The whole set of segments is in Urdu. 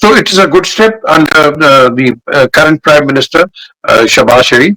So it is a good step under the current Prime Minister Shahbaz Sharif.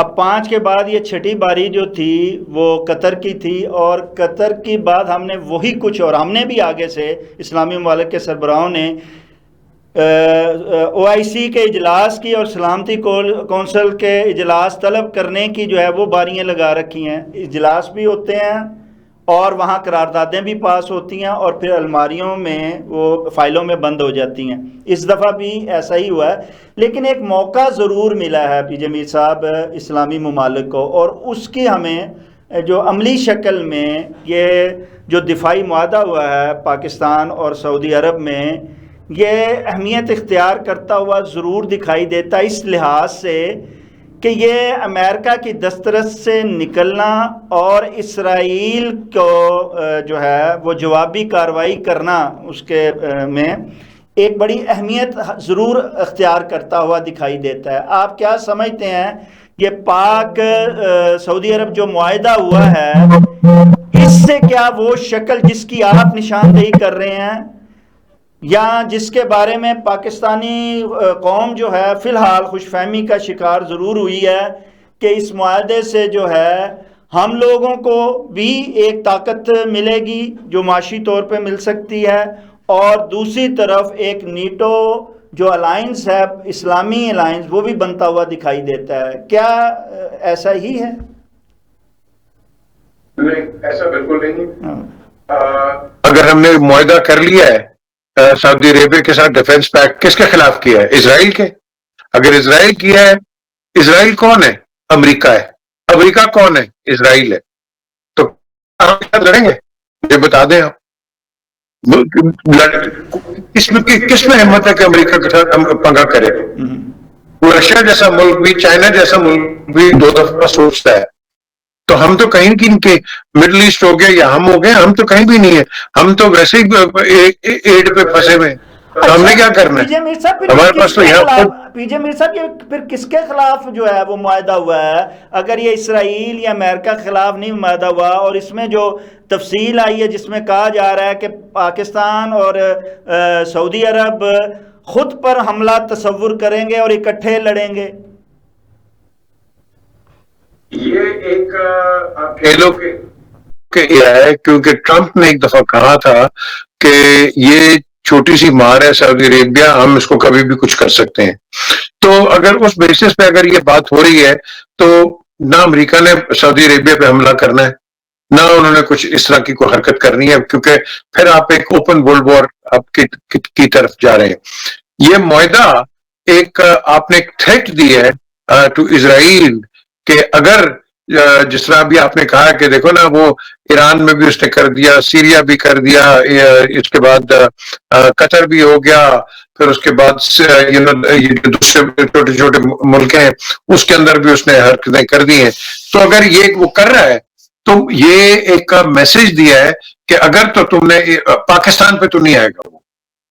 اب 5 کے بعد یہ چھٹی باری جو تھی وہ قطر کی تھی، اور قطر کی بعد ہم نے وہی کچھ، اور ہم نے بھی آگے سے اسلامی ممالک کے سربراہوں نے OIC کے اجلاس کی اور سلامتی کونسل کے اجلاس طلب کرنے کی جو ہے وہ باریاں لگا رکھی ہیں. اجلاس بھی ہوتے ہیں اور وہاں قراردادیں بھی پاس ہوتی ہیں، اور پھر الماریوں میں وہ فائلوں میں بند ہو جاتی ہیں. اس دفعہ بھی ایسا ہی ہوا ہے، لیکن ایک موقع ضرور ملا ہے پی جے میر صاحب اسلامی ممالک کو، اور اس کی ہمیں جو عملی شکل میں یہ جو دفاعی معاہدہ ہوا ہے پاکستان اور سعودی عرب میں، یہ اہمیت اختیار کرتا ہوا ضرور دکھائی دیتا ہے، اس لحاظ سے کہ یہ امریکہ کی دسترس سے نکلنا اور اسرائیل کو جو ہے وہ جوابی کارروائی کرنا اس کے میں ایک بڑی اہمیت ضرور اختیار کرتا ہوا دکھائی دیتا ہے. آپ کیا سمجھتے ہیں یہ پاک سعودی عرب جو معاہدہ ہوا ہے، اس سے کیا وہ شکل جس کی آپ نشاندہی کر رہے ہیں، یا جس کے بارے میں پاکستانی قوم جو ہے فی الحال خوش فہمی کا شکار ضرور ہوئی ہے کہ اس معاہدے سے جو ہے ہم لوگوں کو بھی ایک طاقت ملے گی جو معاشی طور پہ مل سکتی ہے، اور دوسری طرف ایک نیٹو جو الائنس ہے، اسلامی الائنس، وہ بھی بنتا ہوا دکھائی دیتا ہے. کیا ایسا ہی ہے؟ نہیں، ایسا بالکل نہیں. اگر ہم نے معاہدہ کر لیا ہے سعودی عربیہ کے ساتھ ڈیفنس پیکٹ، کس کے خلاف کیا ہے؟ اسرائیل کے. اگر اسرائیل کیا ہے، اسرائیل کون ہے؟ امریکہ ہے. امریکہ کون ہے؟ اسرائیل ہے. تو لڑیں گے؟ یہ بتا دیں آپ. کس میں ہمت ہے کہ امریکہ کے ساتھ پنگا کرے؟ وہ رشیا جیسا ملک بھی، چائنا جیسا ملک بھی 2 دفعہ سوچتا ہے. تو ہم تو کہیں کی کہ مڈل ایسٹ ہو گیا یا ہم ہو گئے، ہم تو کہیں بھی نہیں ہے. ہم تو ویسے ہی ایڈ پہ پھنسے ہوئے. تو ہم نے کیا کرنا ہے؟ ہمارے پاس تو یہاں پی جے میر صاحب یہ پھر کس کے خلاف جو ہے وہ معاہدہ ہوا ہے؟ اگر یہ اسرائیل یا امریکہ کے خلاف نہیں معاہدہ ہوا، اور اس میں جو تفصیل آئی ہے جس میں کہا جا رہا ہے کہ پاکستان اور سعودی عرب خود پر حملہ تصور کریں گے اور اکٹھے لڑیں گے. یہ ایک آپ کہہ لو کہ یہ ہے کیونکہ ٹرمپ نے ایک دفعہ کہا تھا کہ یہ چھوٹی سی مار ہے سعودی عربیہ، ہم اس کو کبھی بھی کچھ کر سکتے ہیں. تو اگر اس بیسس پہ اگر یہ بات ہو رہی ہے تو نہ امریکہ نے سعودی عربیہ پہ حملہ کرنا ہے، نہ انہوں نے کچھ اس طرح کی کوئی حرکت کرنی ہے، کیونکہ پھر آپ ایک اوپن ورلڈ وار آپ کی طرف جا رہے ہیں. یہ معاہدہ ایک آپ نے ایک تھریٹ دی ہے ٹو اسرائیل کہ اگر جس طرح بھی آپ نے کہا کہ دیکھو نا، وہ ایران میں بھی اس نے کر دیا، سیریا بھی کر دیا، اس کے بعد قطر بھی ہو گیا، پھر اس کے بعد یہ جو دوسرے چھوٹے چھوٹے ملک ہیں اس کے اندر بھی اس نے حرکتیں کر دی ہیں. تو اگر یہ وہ کر رہا ہے تو یہ ایک میسج دیا ہے کہ اگر تو تم نے پاکستان پہ تو نہیں آئے گا وہ،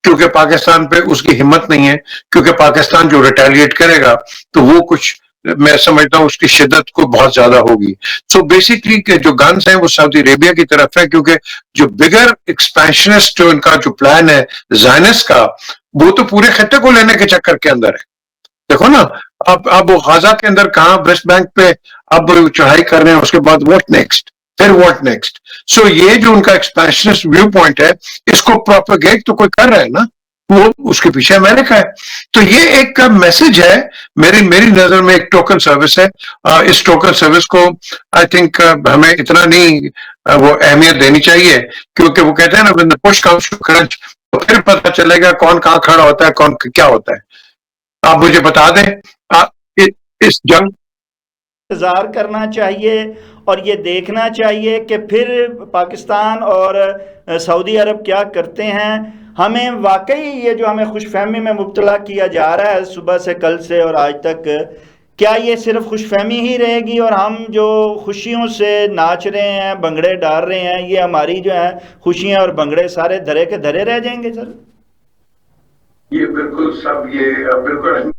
کیونکہ پاکستان پہ اس کی ہمت نہیں ہے، کیونکہ پاکستان جو ریٹیلیٹ کرے گا تو وہ کچھ میں سمجھتا ہوں اس کی شدت کو بہت زیادہ ہوگی. سو بیسکلی کہ جو گنز ہیں وہ سعودی عربیہ کی طرف ہے، کیونکہ جو بگر ایکسپینشنسٹ جو ان کا جو پلان ہے زائنسٹ کا، وہ تو پورے خطے کو لینے کے چکر کے اندر ہے. دیکھو نا اب وہ غزہ کے اندر کہاں ویسٹ بینک پہ اب چڑھائی کر رہے ہیں، اس کے بعد واٹ نیکسٹ، پھر واٹ نیکسٹ. سو یہ جو ان کا ایکسپینشنسٹ ویو پوائنٹ ہے، اس کو پروپیگیٹ تو کوئی کر رہا ہے نا، وہ اس کے پیچھے امریکہ ہے. تو یہ ایک میسج ہے، میری نظر میں ایک ٹوکن سروس ہے. اس ٹوکن سروس کو آئی تھنک ہمیں اتنا نہیں وہ اہمیت دینی چاہیے، کیونکہ وہ کہتے ہیں نا when the push comes to crunch، تو پھر پتہ چلے گا کون کہاں کھڑا ہوتا ہے، کون کیا ہوتا ہے. آپ مجھے بتا دیں اس جنگ انتظار کرنا چاہیے اور یہ دیکھنا چاہیے کہ پھر پاکستان اور سعودی عرب کیا کرتے ہیں. ہمیں واقعی یہ جو ہمیں خوش فہمی میں مبتلا کیا جا رہا ہے صبح سے، کل سے اور آج تک، کیا یہ صرف خوش فہمی ہی رہے گی اور ہم جو خوشیوں سے ناچ رہے ہیں، بھنگڑے ڈال رہے ہیں، یہ ہماری جو ہیں خوشیاں اور بھنگڑے سارے دھرے کے دھرے رہ جائیں گے؟ سر یہ بالکل سب یہ بالکل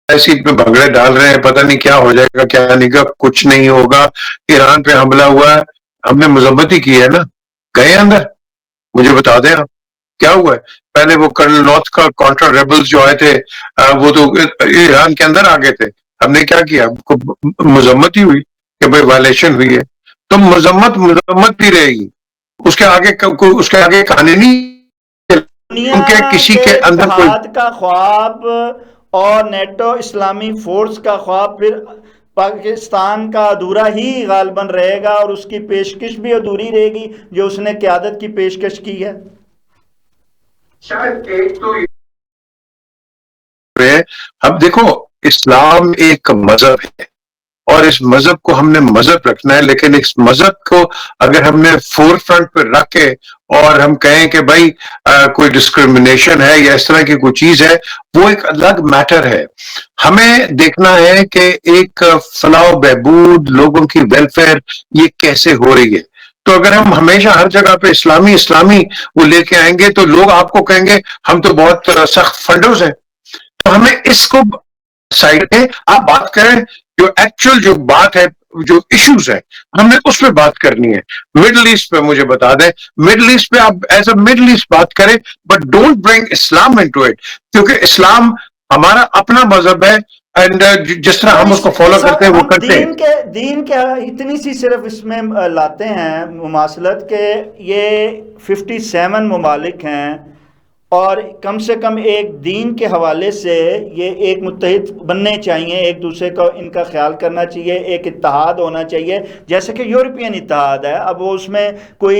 ایسی بھنگڑے ڈال رہے ہیں، پتہ نہیں کیا ہو جائے گا کیا نہیں گا، کچھ نہیں ہوگا. ایران پہ حملہ ہوا ہے، ہم نے مذمت ہی کی ہے نا، گئے اندر. مجھے بتا دیں آپ کیا ہوا ہے. پہلے وہ کرنل نارتھ کا کانٹرا ریبلز جو آئے تھے وہ تو ایران کے اندر آ گئے تھے. ہم نے کیا کیا, مذمت ہی ہوئی کہ بھائی وائلیشن ہوئی ہے, تو مذمت ہی رہے گی, اس کے آگے کہانی نہیں. دنیا ان کے کسی کے اندر کوئی اتحاد کا خواب اور نیٹو اسلامی فورس کا خواب پھر پاکستان کا ادھورا ہی غالباً رہے گا, اور اس کی پیشکش بھی ادھوری رہے گی جو اس نے قیادت کی پیشکش کی ہے. شاید ایک تو اب دیکھو, اسلام ایک مذہب ہے اور اس مذہب کو ہم نے مذہب رکھنا ہے, لیکن اس مذہب کو اگر ہم نے فور فرنٹ پہ رکھ کے اور ہم کہیں کہ بھائی کوئی ڈسکریمنیشن ہے یا اس طرح کی کوئی چیز ہے, وہ ایک الگ میٹر ہے. ہمیں دیکھنا ہے کہ ایک فلاح و بہبود, لوگوں کی ویلفیئر یہ کیسے ہو رہی ہے. تو اگر ہم ہمیشہ ہر جگہ پہ اسلامی وہ لے کے آئیں گے تو لوگ آپ کو کہیں گے ہم تو بہت سخت فنڈرز ہیں. تو ہمیں اس کو سائڈ پہ آپ بات کریں, جو ایکچوئل جو بات ہے, جو ایشوز ہیں, ہم نے اس پہ بات کرنی ہے. مڈل ایسٹ پہ مجھے بتا دیں, مڈل ایسٹ پہ آپ ایز اے مڈل ایسٹ بات کریں, but don't bring Islam into it, کیونکہ اسلام ہمارا اپنا مذہب ہے, اینڈ جس طرح ہم اس کو فالو کرتے ہیں وہ کرتے ہیں. دین کے اتنی سی صرف اس میں لاتے ہیں مماثلت کہ یہ 57 ممالک ہیں, اور کم سے کم ایک دین کے حوالے سے یہ ایک متحد بننے چاہیے, ایک دوسرے کو ان کا خیال کرنا چاہیے, ایک اتحاد ہونا چاہیے جیسے کہ یورپین اتحاد ہے. اب وہ اس میں کوئی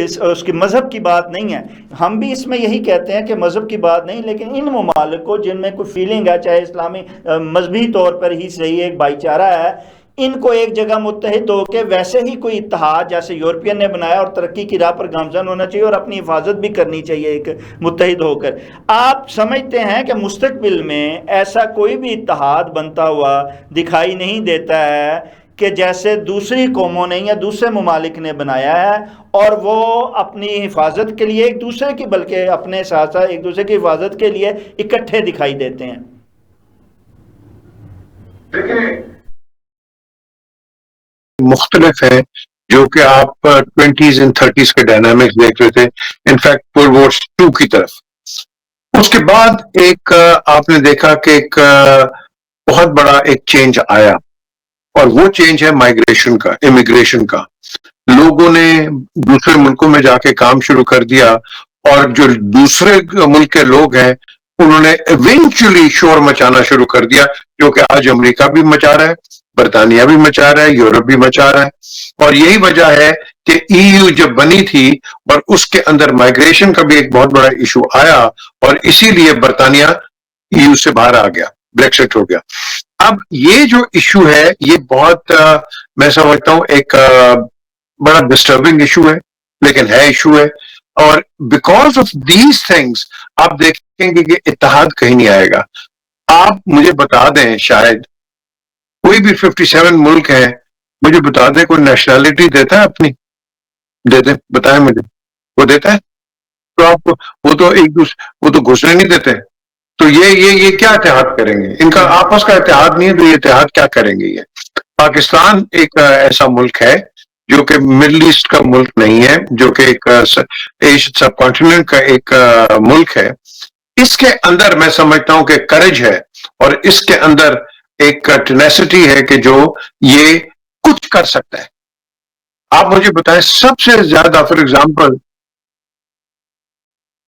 اس کی مذہب کی بات نہیں ہے, ہم بھی اس میں یہی کہتے ہیں کہ مذہب کی بات نہیں, لیکن ان ممالک کو جن میں کوئی فیلنگ ہے, چاہے اسلامی مذہبی طور پر ہی صحیح ایک بھائی چارہ ہے, ان کو ایک جگہ متحد ہو کے ویسے ہی کوئی اتحاد جیسے یورپین نے بنایا اور ترقی کی راہ پر گامزن ہونا چاہیے, اور اپنی حفاظت بھی کرنی چاہیے ایک متحد ہو کر. آپ سمجھتے ہیں کہ مستقبل میں ایسا کوئی بھی اتحاد بنتا ہوا دکھائی نہیں دیتا ہے کہ جیسے دوسری قوموں نے یا دوسرے ممالک نے بنایا ہے, اور وہ اپنی حفاظت کے لیے ایک دوسرے کی, بلکہ اپنے ساتھ ساتھ ایک دوسرے کی حفاظت کے لیے اکٹھے دکھائی دیتے ہیں؟ دیکھیں مختلف ہیں, جو کہ آپ 20s and 30s کے ڈائنامکس دیکھ رہے تھے, انفیکٹ World War II کی طرف. اس کے بعد ایک آپ نے دیکھا کہ ایک بہت بڑا ایک چینج آیا, اور وہ چینج ہے مائگریشن کا, امیگریشن کا. لوگوں نے دوسرے ملکوں میں جا کے کام شروع کر دیا, اور جو دوسرے ملک کے لوگ ہیں انہوں نے ایونچولی شور مچانا شروع کر دیا, جو کہ آج امریکہ بھی مچا رہا ہے, برطانیہ بھی مچا رہا ہے, یورپ بھی مچا رہا ہے. اور یہی وجہ ہے کہ ای یو جب بنی تھی اور اس کے اندر مائگریشن کا بھی ایک بہت بڑا ایشو آیا, اور اسی لیے برطانیہ ای یو سے باہر آ گیا, بریکسٹ ہو گیا. اب یہ جو ایشو ہے یہ بہت میں سمجھتا ہوں ایک بڑا ڈسٹربنگ ایشو ہے, لیکن ہے ایشو ہے. اور بیکاز آف دیز تھنگس آپ دیکھیں گے کہ اتحاد کہیں نہیں آئے گا. آپ مجھے بتا دیں, شاید کوئی بھی 57 ملک ہے, مجھے بتا دیں کوئی نیشنلٹی دیتا ہے اپنی؟ دے دیں, بتائیں مجھے, وہ دیتا ہے؟ تو آپ وہ تو ایک دوسرے وہ تو گھسنے نہیں دیتے. تو یہ کیا اتحاد کریں گے؟ ان کا آپس کا اتحاد نہیں ہے, تو یہ اتحاد کیا کریں گے؟ یہ پاکستان ایک ایسا ملک ہے جو کہ مڈل ایسٹ کا ملک نہیں ہے, جو کہ ایک ایشین سب کانٹیننٹ کا ایک ملک ہے. اس کے اندر میں سمجھتا ہوں کہ کرج ہے, اور اس کے اندر ایک ٹینیسٹی ہے کہ جو یہ کچھ کر سکتا ہے. آپ مجھے بتائیں سب سے زیادہ فار ایگزامپل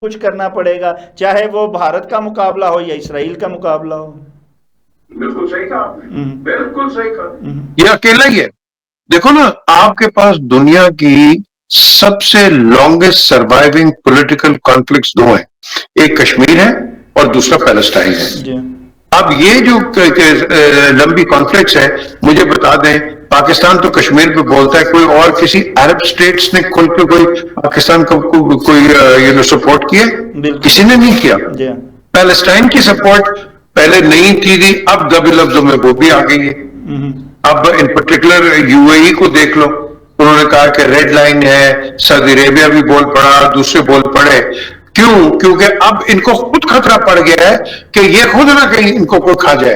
کچھ کرنا پڑے گا, چاہے وہ بھارت کا مقابلہ ہو یا اسرائیل کا مقابلہ ہو. بالکل صحیح کہا آپ نے, بالکل صحیح کہا. یہ اکیلا ہی ہے. دیکھو نا, آپ کے پاس دنیا کی سب سے لانگسٹ سروائیونگ پولیٹیکل کانفلکٹس دو ہیں, ایک کشمیر ہے اور دوسرا پیلسٹائن ہے. اب یہ جو لمبی کانفلکٹس ہے, مجھے بتا دیں پاکستان تو کشمیر پہ بولتا ہے, کوئی اور کسی عرب سٹیٹس نے کھل کے کوئی پاکستان کو کوئی سپورٹ کیا؟ کسی نے نہیں کیا. پیلسٹائن کی سپورٹ پہلے نہیں کی, اب دبی لفظوں میں وہ بھی آ گئی ہے. اب ان پرٹیکولر یو اے ای کو دیکھ لو, انہوں نے کہا کہ ریڈ لائن ہے, سعودی عربیہ بھی بول پڑا, دوسرے بول پڑے. کیوں؟ کیونکہ اب ان کو خود خطرہ پڑ گیا ہے کہ یہ خود نہ کہیں ان کو کوئی کھا جائے,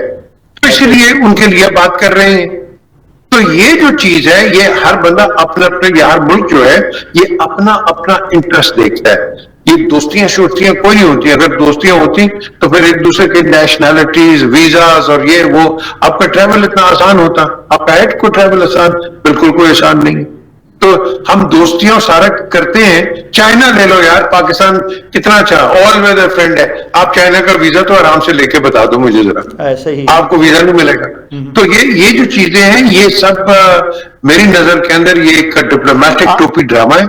تو اسی لیے ان کے لیے بات کر رہے ہیں. تو یہ جو چیز ہے, یہ ہر بندہ اپنا اپنا, یہ ہر ملک جو ہے یہ اپنا اپنا انٹرسٹ دیکھتا ہے. یہ یہ دوستیاں شوستیاں کوئی نہیں ہوتی. اگر دوستیاں ہوتی تو پھر ایک دوسرے کے نیشنلٹیز, ویزاز اور یہ وہ, آپ کا ٹریول اتنا آسان ہوتا. آپ کا ایٹ کو ٹریول آسان, بالکل کوئی آسان نہیں. تو ہم دوستیاں سارا کرتے ہیں. چائنا لے لو یار, پاکستان کتنا اچھا آل ویدر فرینڈ ہے. آپ چائنا کا ویزا تو آرام سے لے کے بتا دو مجھے ذرا, آپ کو ویزا نہیں ملے گا. تو یہ جو چیزیں ہیں یہ سب میری نظر کے اندر یہ ایک ڈپلومیٹک ٹوپی ڈرامہ ہے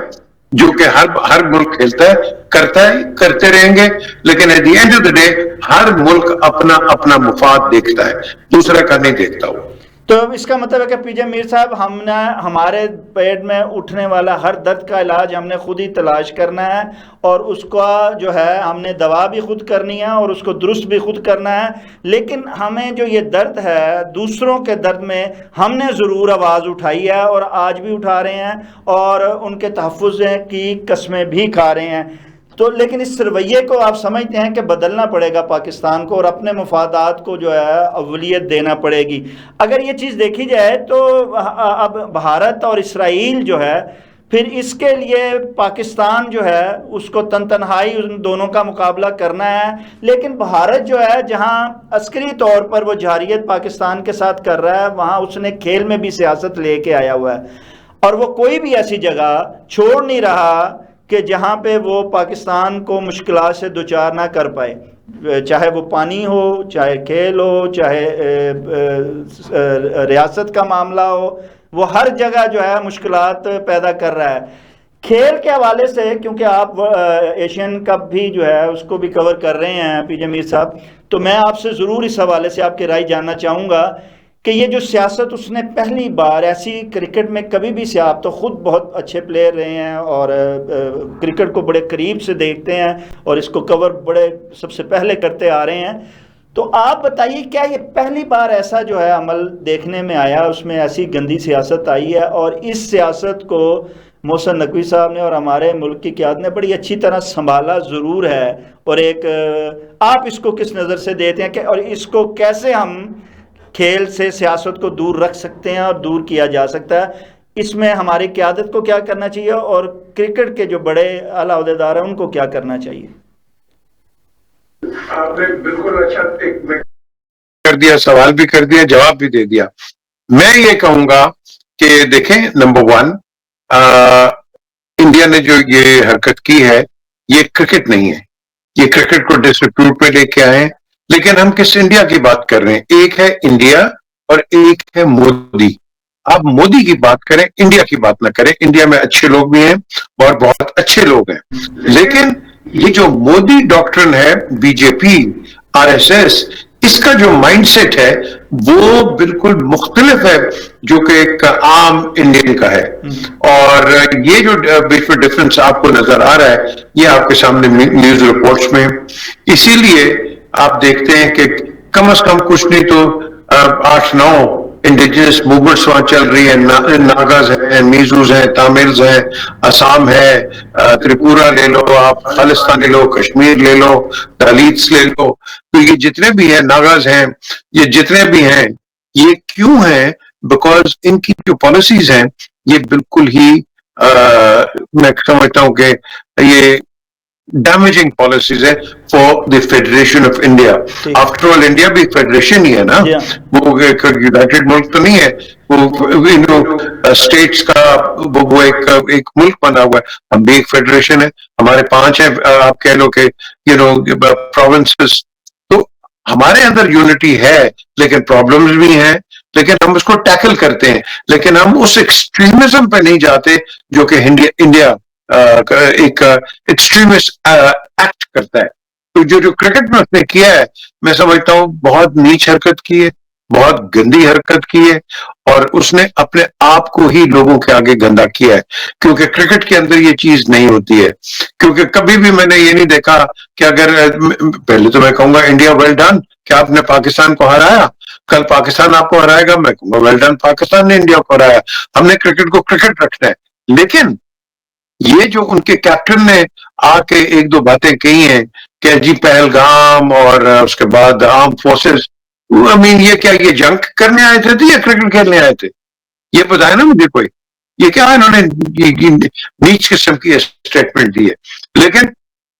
جو کہ ہر ملک کھیلتا ہے, کرتا ہے, کرتے رہیں گے. لیکن at the end of the day ہر ملک اپنا اپنا مفاد دیکھتا ہے, دوسرا کا نہیں دیکھتا وہ. تو اس کا مطلب ہے کہ پی جے میر صاحب, ہم نے ہمارے پیٹ میں اٹھنے والا ہر درد کا علاج ہم نے خود ہی تلاش کرنا ہے, اور اس کا جو ہے ہم نے دوا بھی خود کرنی ہے اور اس کو درست بھی خود کرنا ہے. لیکن ہمیں جو یہ درد ہے دوسروں کے درد میں ہم نے ضرور آواز اٹھائی ہے, اور آج بھی اٹھا رہے ہیں, اور ان کے تحفظ کی قسمیں بھی کھا رہے ہیں. تو لیکن اس رویے کو آپ سمجھتے ہیں کہ بدلنا پڑے گا پاکستان کو, اور اپنے مفادات کو جو ہے اولیت دینا پڑے گی. اگر یہ چیز دیکھی جائے تو اب بھارت اور اسرائیل جو ہے, پھر اس کے لیے پاکستان جو ہے اس کو تنہائی ان دونوں کا مقابلہ کرنا ہے. لیکن بھارت جو ہے جہاں عسکری طور پر وہ جارحیت پاکستان کے ساتھ کر رہا ہے, وہاں اس نے کھیل میں بھی سیاست لے کے آیا ہوا ہے, اور وہ کوئی بھی ایسی جگہ چھوڑ نہیں رہا کہ جہاں پہ وہ پاکستان کو مشکلات سے دوچار نہ کر پائے, چاہے وہ پانی ہو, چاہے کھیل ہو, چاہے ریاست کا معاملہ ہو, وہ ہر جگہ جو ہے مشکلات پیدا کر رہا ہے. کھیل کے حوالے سے, کیونکہ آپ ایشین کپ بھی جو ہے اس کو بھی کور کر رہے ہیں پی جے میر صاحب, تو میں آپ سے ضرور اس حوالے سے آپ کی رائے جاننا چاہوں گا کہ یہ جو سیاست اس نے پہلی بار ایسی, کرکٹ میں کبھی بھی سے, آپ تو خود بہت اچھے پلیئر رہے ہیں اور کرکٹ کو بڑے قریب سے دیکھتے ہیں اور اس کو کور بڑے سب سے پہلے کرتے آ رہے ہیں, تو آپ بتائیے کیا یہ پہلی بار ایسا جو ہے عمل دیکھنے میں آیا, اس میں ایسی گندی سیاست آئی ہے, اور اس سیاست کو محسن نقوی صاحب نے اور ہمارے ملک کی قیادت نے بڑی اچھی طرح سنبھالا ضرور ہے, اور ایک آپ اس کو کس نظر سے دیتے ہیں کہ, اور اس کو کیسے ہم کھیل سے سیاست کو دور رکھ سکتے ہیں اور دور کیا جا سکتا ہے, اس میں ہماری قیادت کو کیا کرنا چاہیے اور کرکٹ کے جو بڑے اعلیٰ عہدیدار ہیں ان کو کیا کرنا چاہیے؟ آپ نے بالکل اچھا کر دیا, سوال بھی کر دیا, جواب بھی دے دیا. میں یہ کہوں گا کہ دیکھیں, نمبر ون, انڈیا نے جو یہ حرکت کی ہے یہ کرکٹ نہیں ہے, یہ کرکٹ کو ڈسریپیوٹ میں لے کے آئے ہیں. لیکن ہم کس انڈیا کی بات کر رہے ہیں؟ ایک ہے انڈیا اور ایک ہے مودی. آپ مودی کی بات کریں, انڈیا کی بات نہ کریں. انڈیا میں اچھے لوگ بھی ہیں اور بہت اچھے لوگ ہیں, لیکن یہ جو مودی ڈاکٹرن ہے, بی جے پی, آر ایس ایس, اس کا جو مائنڈ سیٹ ہے وہ بالکل مختلف ہے جو کہ ایک عام انڈین کا ہے. اور یہ جو بیچ میں ڈفرنس آپ کو نظر آ رہا ہے یہ آپ کے سامنے نیوز رپورٹس میں, اسی لیے آپ دیکھتے ہیں کہ کم از کم کچھ نہیں تو 8-9 انڈیجنس موومنٹس وہاں چل رہی ہیں. ناگاز ہیں, میزوز ہیں, تاملز ہیں, آسام ہے, تریپورہ لے لو آپ, خالصتان لے لو, کشمیر لے لو, دلیتس لے لو. تو یہ جتنے بھی ہیں, ناگاز ہیں, یہ جتنے بھی ہیں, یہ کیوں ہیں؟ بیکاز ان کی جو پالیسیز ہیں یہ بالکل ہی میں سمجھتا ہوں کہ یہ ڈیمیجنگ پالیسیز ہے for the federation of India. After all India بھی فیڈریشن ہی ہے نا, وہ یونائٹیڈ ملک تو نہیں ہے, وہ اسٹیٹس کا وہ ایک ملک بنا ہوا ہے. ہم بھی ایک فیڈریشن ہے, ہمارے 5 ہیں, آپ کہہ لو کہ پروونسز. تو ہمارے اندر یونٹی ہے لیکن پرابلمز بھی ہیں, لیکن ہم اس کو ٹیکل کرتے ہیں. لیکن ہم اس ایکسٹریمزم پہ نہیں جاتے جو کہ انڈیا ایک ایکسٹریمسٹ ایکٹ کرتا ہے. تو جو کرکٹ میں اس نے کیا ہے, میں سمجھتا ہوں بہت نیچ حرکت کی ہے, بہت گندی حرکت کی ہے, اور اس نے اپنے آپ کو ہی لوگوں کے آگے گندا کیا ہے. کیونکہ کرکٹ کے اندر یہ چیز نہیں ہوتی ہے, کیونکہ کبھی بھی میں نے یہ نہیں دیکھا کہ اگر, پہلے تو میں کہوں گا انڈیا ویل ڈن کہ آپ نے پاکستان کو ہرایا, کل پاکستان آپ کو ہرائے گا, میں کہوں گا ویل ڈن پاکستان نے انڈیا کو ہرایا. ہم نے کرکٹ کو کرکٹ رکھنا ہے. لیکن یہ جو ان کے کیپٹن نے آ کے 1-2 باتیں کہی ہیں کہ جی پہلگام اور اس کے بعد آرم فورسز, یہ کیا یہ جنگ کرنے آئے تھے یا کرکٹ کھیلنے آئے تھے؟ یہ بتائے نا مجھے کوئی, یہ کیا انہوں نے نیچ قسم کی اسٹیٹمنٹ دی ہے. لیکن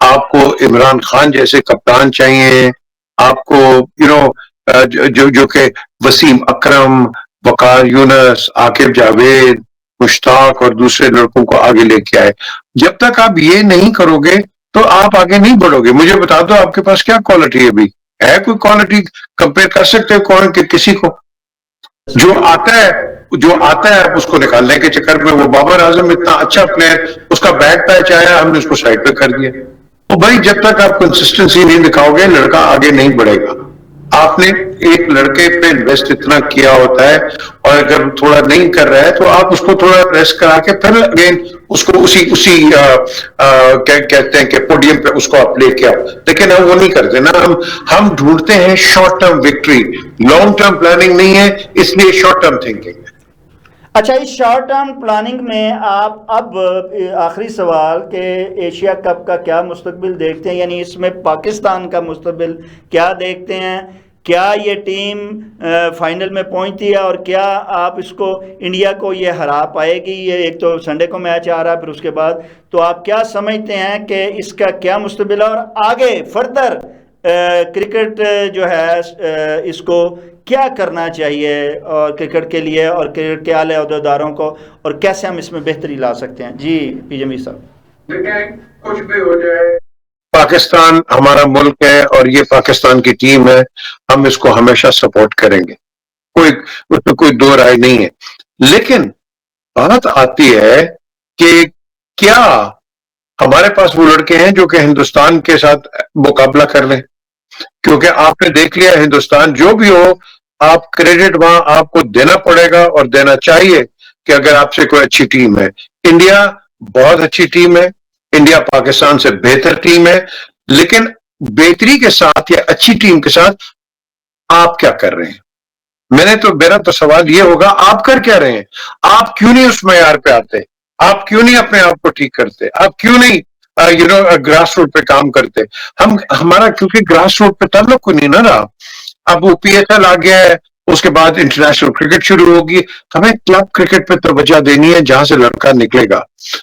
آپ کو عمران خان جیسے کپتان چاہیے، آپ کو جو کہ وسیم اکرم، وقار یونس، عاقب جاوید، مشتاق اور دوسرے لڑکوں کو آگے لے کے آئے. جب تک آپ یہ نہیں کرو گے تو آپ آگے نہیں بڑھو گے. مجھے بتا دو آپ کے پاس کیا کوالٹی ہے؟ ابھی ہے کوئی کوالٹی کمپیئر کر سکتے ہیں کون کہ کسی کو؟ جو آتا ہے آپ اس کو نکالنے کے چکر میں، وہ بابر اعظم اتنا اچھا پلیئر، اس کا بیک پیچ آیا، ہم نے اس کو سائڈ پہ کر دیا. تو بھائی جب تک آپ کنسسٹنسی نہیں دکھاؤ گے لڑکا آگے نہیں بڑھے گا. آپ نے ایک لڑکے پہ انویسٹ اتنا کیا ہوتا ہے، اور اگر تھوڑا نہیں کر رہا ہے تو آپ اس کو تھوڑا ریسٹ کرا کے پھر اگین اس کو اسی کہتے ہیں کہ پوڈیم پہ اس کو آپ لے کے آؤ. لیکن ہم وہ نہیں کرتے نا. ہم ڈھونڈتے ہیں short term victory, long term planning نہیں ہے، اس لیے شارٹ ٹرم تھنکنگ ہے. اچھا، اس شارٹ ٹرم پلاننگ میں آپ اب آخری سوال کہ ایشیا کپ کا کیا مستقبل دیکھتے ہیں؟ یعنی اس میں پاکستان کا مستقبل کیا دیکھتے ہیں؟ کیا یہ ٹیم فائنل میں پہنچتی ہے، اور کیا آپ اس کو انڈیا کو یہ ہرا پائے گی؟ یہ ایک تو سنڈے کو میچ آ رہا ہے، پھر اس کے بعد تو آپ کیا سمجھتے ہیں کہ اس کا کیا مستقبل ہے، اور آگے فردر کرکٹ جو ہے اس کو کیا کرنا چاہیے اور کرکٹ کے لیے اور کرکٹ کے اعلی عہدیداروں کو، اور کیسے ہم اس میں بہتری لا سکتے ہیں؟ جی پی جے میر صاحب. دیکھیں کچھ بھی ہو جائے، پاکستان ہمارا ملک ہے اور یہ پاکستان کی ٹیم ہے، ہم اس کو ہمیشہ سپورٹ کریں گے، اس میں کوئی دو رائے نہیں ہے. لیکن بات آتی ہے کہ کیا ہمارے پاس وہ لڑکے ہیں جو کہ ہندوستان کے ساتھ مقابلہ کر لیں؟ کیونکہ آپ نے دیکھ لیا ہندوستان جو بھی ہو، آپ کریڈٹ وہاں آپ کو دینا پڑے گا اور دینا چاہیے کہ اگر آپ سے کوئی اچھی ٹیم ہے. انڈیا بہت اچھی ٹیم ہے، انڈیا پاکستان سے بہتر ٹیم ہے، لیکن بہتری کے ساتھ یا اچھی ٹیم کے ساتھ آپ کیا کر رہے ہیں؟ میرا تو سوال یہ ہوگا، آپ کر کیا رہے ہیں؟ آپ کیوں نہیں اس معیار پہ آتے؟ آپ کیوں نہیں اپنے آپ کو ٹھیک کرتے؟ آپ کیوں نہیں گراس روٹ پہ کام کرتے؟ ہمارا کیونکہ گراس روٹ پہ تعلق کو نہیں نہ رہا. اب وہ پی ایس ایل آ گیا ہے، اس کے بعد انٹرنیشنل کرکٹ شروع ہوگی. ہمیں کلب کرکٹ پہ توجہ دینی ہے جہاں سے لڑکا نکلے گا.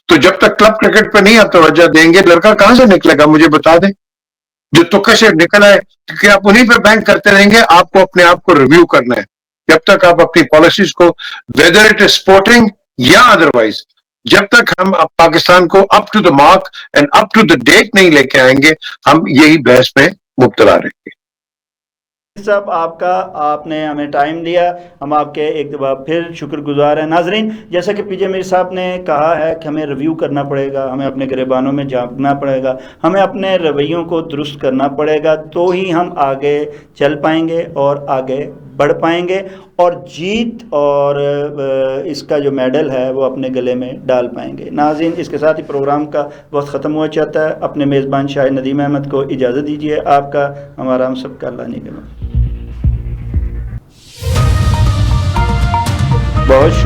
تو جب تک کلب کرکٹ پہ نہیں آپ توجہ دیں گے، لڑکا کہاں سے نکلے گا؟ مجھے بتا دیں. جو تکے سے نکل آئے کہ آپ انہیں پہ بینک کرتے رہیں گے. آپ کو اپنے آپ کو ریویو کرنا ہے. جب تک آپ اپنی پالیسیز کو ویدر اٹ از اسپورٹنگ یا ادروائز، جب تک ہم پاکستان کو up to the mark and up to the date نہیں لے کے آئیں گے، ہم یہی بحث میں مبتلا رہیں گے. صاحب آپ نے ہمیں ٹائم دیا، ہم آپ کے ایک دفعہ پھر شکر گزار ہیں. ناظرین، جیسا کہ پی جے میر صاحب نے کہا ہے کہ ہمیں ریویو کرنا پڑے گا، ہمیں اپنے گریبانوں میں جھانکنا پڑے گا، ہمیں اپنے رویوں کو درست کرنا پڑے گا، تو ہی ہم آگے چل پائیں گے اور آگے بڑھ پائیں گے، اور جیت اور اس کا جو میڈل ہے وہ اپنے گلے میں ڈال پائیں گے. ناظرین، اس کے ساتھ ہی پروگرام کا وقت ختم ہوا چاہتا ہے. اپنے میزبان شاہد ندیم احمد کو اجازت دیجیے. آپ کا، ہمارا، ہم سب کا اللہ نگہبان. بہت شکریہ.